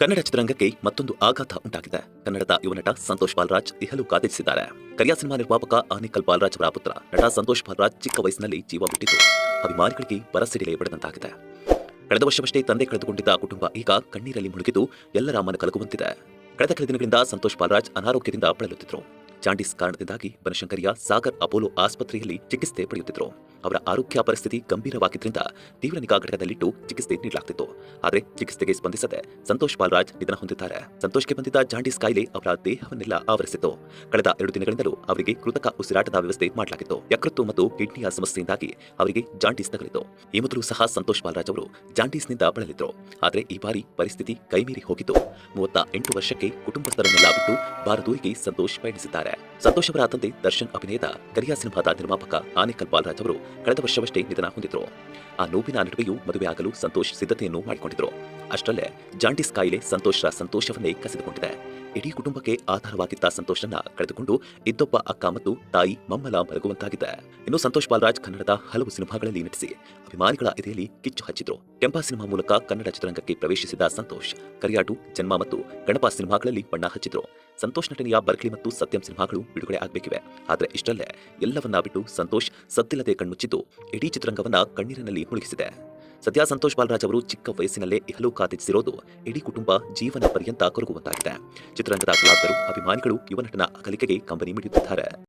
ಕನ್ನಡ ಚಿತ್ರರಂಗಕ್ಕೆ ಮತ್ತೊಂದು ಆಘಾತ ಉಂಟಾಗಿದೆ. ಕನ್ನಡದ ಯುವನಟ ಸಂತೋಷ್ ಬಾಲರಾಜ್ ಇಹಲು ಕಾದಿರಿಸಿದ್ದಾರೆ. ಕರಿಯ ಸಿನಿಮಾ ನಿರ್ಮಾಪಕ ಆನೇಕಲ್ ಬಾಲರಾಜ್ ಅವರ ಪುತ್ರ ನಟ ಸಂತೋಷ್ ಬಾಲರಾಜ್ ಚಿಕ್ಕ ವಯಸ್ಸಿನಲ್ಲಿ ಜೀವ ಬಿಟ್ಟಿದ್ದು ಅಭಿಮಾನಿಗಳಿಗೆ ಬರಸಿಡಿಲೆ ಬಡಿದಂತಾಗಿದೆ. ಕಳೆದ ವರ್ಷವಷ್ಟೇ ತಂದೆ ಕಳೆದುಕೊಂಡಿದ್ದ ಕುಟುಂಬ ಈಗ ಕಣ್ಣೀರಲ್ಲಿ ಮುಳುಗಿದ್ದು ಎಲ್ಲರ ಮನ ಕಲಗುವಂತಿದೆ. ಕಳೆದ ಕೆಲ ದಿನಗಳಿಂದ ಸಂತೋಷ್ ಬಾಲರಾಜ್ ಅನಾರೋಗ್ಯದಿಂದ ಬಳಲುತ್ತಿದ್ದರು. ಜಾಂಡೀಸ್ ಕಾರಣದಿಂದಾಗಿ ಬನಶಂಕರಿಯ ಸಾಗರ್ ಅಪೋಲೋ ಆಸ್ಪತ್ರೆಯಲ್ಲಿ ಚಿಕಿತ್ಸೆ ಪಡೆಯುತ್ತಿದ್ದರು. ಅವರ ಆರೋಗ್ಯ ಪರಿಸ್ಥಿತಿ ಗಂಭೀರವಾಗಿದ್ದರಿಂದ ತೀವ್ರ ನಿಗಾ ಘಟಕದಲ್ಲಿಟ್ಟು ಚಿಕಿತ್ಸೆ ನೀಡಲಾಗ್ತಿತ್ತು. ಆದರೆ ಚಿಕಿತ್ಸೆಗೆ ಸ್ಪಂದಿಸದೆ ಸಂತೋಷ್ ಬಾಲರಾಜ್ ನಿಧನ ಹೊಂದಿದ್ದಾರೆ. ಸಂತೋಷ್ಗೆ ಬಂದಿದ್ದ ಜಾಂಡೀಸ್ ಕಾಯಿಲೆ ಅವರ ದೇಹವನ್ನೆಲ್ಲ ಆವರಿಸಿತ್ತು. ಕಳೆದ 2 ದಿನಗಳಿಂದಲೂ ಅವರಿಗೆ ಕೃತಕ ಉಸಿರಾಟದ ವ್ಯವಸ್ಥೆ ಮಾಡಲಾಗಿತ್ತು. ಯಕೃತ್ತು ಮತ್ತು ಕಿಡ್ನಿಯ ಸಮಸ್ಯೆಯಿಂದಾಗಿ ಅವರಿಗೆ ಜಾಂಡೀಸ್ ತಗುಲಿತು. ಈ ಮೊದಲು ಸಹ ಸಂತೋಷ್ ಬಾಲರಾಜ್ ಅವರು ಜಾಂಡೀಸ್ನಿಂದ ಬಳಲಿದ್ರು. ಆದರೆ ಈ ಬಾರಿ ಪರಿಸ್ಥಿತಿ ಕೈಮೀರಿ ಹೋಗಿದ್ದು 38 ವರ್ಷಕ್ಕೆ ಕುಟುಂಬಸ್ಥರನ್ನೆಲ್ಲ ಬಿಟ್ಟು ಭಾರತೂರಿಗೆ ಸಂತೋಷ್ ಪಯಣಿಸಿದ್ದಾರೆ. ಸಂತೋಷ್ ಅವರ ತಂದೆ ದರ್ಶನ್ ಅಭಿನಯದ ಕರಿಯ ಸಿನಿಮಾದ ನಿರ್ಮಾಪಕ ಆನೇಕಲ್ ಬಾಲರಾಜ್ ಅವರು ಕಳೆದ ವರ್ಷವಷ್ಟೇ ನಿಧನ ಹೊಂದಿದ್ರು. ಆ ನೋವಿನ ನಡುವೆಯೂ ಮದುವೆ ಆಗಲು ಸಂತೋಷ್ ಸಿದ್ಧತೆಯನ್ನು ಮಾಡಿಕೊಂಡಿದ್ರು. ಅಷ್ಟರಲ್ಲೇ ಜಾಂಡೀಸ್ ಕಾಯಿಲೆ ಸಂತೋಷ್ರ ಸಂತೋಷವನ್ನೇ ಕಸಿದುಕೊಂಡಿದೆ. ಇಡೀ ಕುಟುಂಬಕ್ಕೆ ಆಧಾರವಾಗಿದ್ದ ಸಂತೋಷನ್ನ ಕಳೆದುಕೊಂಡು ಇದ್ದೊಬ್ಬ ಅಕ್ಕ ಮತ್ತು ತಾಯಿ ಮಮ್ಮಲ ಮಲಗುವಂತಾಗಿದೆ. ಇನ್ನು ಸಂತೋಷ್ ಬಾಲರಾಜ್ ಕನ್ನಡದ ಹಲವು ಸಿನಿಮಾಗಳಲ್ಲಿ ನಟಿಸಿ ಅಭಿಮಾನಿಗಳ ಎದೆಯಲ್ಲಿ ಕಿಚ್ಚು ಹಚ್ಚಿದ್ರು. ಕೆಂಪ ಸಿನಿಮಾ ಮೂಲಕ ಕನ್ನಡ ಚಿತ್ರರಂಗಕ್ಕೆ ಪ್ರವೇಶಿಸಿದ ಸಂತೋಷ್ ಕರಿಯಾಟು, ಜನ್ಮ ಮತ್ತು ಗಣಪ ಸಿನಿಮಾಗಳಲ್ಲಿ ಬಣ್ಣ ಹಚ್ಚಿದ್ರು. ಸಂತೋಷ್ ನಟನೆಯ ಬರ್ಕ್ಲಿ ಮತ್ತು ಸತ್ಯಂ ಸಿನಿಮಾಗಳು ಬಿಡುಗಡೆ ಆಗಬೇಕಿವೆ. ಆದರೆ ಇಷ್ಟರಲ್ಲೇ ಎಲ್ಲವನ್ನ ಬಿಟ್ಟು ಸಂತೋಷ್ ಸದ್ದಿಲ್ಲದೆ ಕಣ್ಮುಚ್ಚಿದ್ದು ಇಡೀ ಚಿತ್ರರಂಗವನ್ನ ಕಣ್ಣೀರಿನಲ್ಲಿ ಮುಳುಗಿಸಿದೆ. ಸದ್ಯ ಸಂತೋಷ್ ಬಾಲರಾಜ್ ಅವರು ಚಿಕ್ಕ ವಯಸ್ಸಿನಲ್ಲೇ ಇಹಲು ಕಾದಿರಿಸಿರೋದು ಇಡೀ ಕುಟುಂಬ ಜೀವನ ಪರ್ಯಂತ ಕೊರಗುವಂತಾಗಿದೆ. ಚಿತ್ರರಂಗದ ಕಲಾವಿದರು, ಅಭಿಮಾನಿಗಳು ಯುವ ನಟನ ಅಗಲಿಕೆಗೆ ಕಂಬನಿ ಮಿಡಿಯುತ್ತಿದ್ದಾರೆ.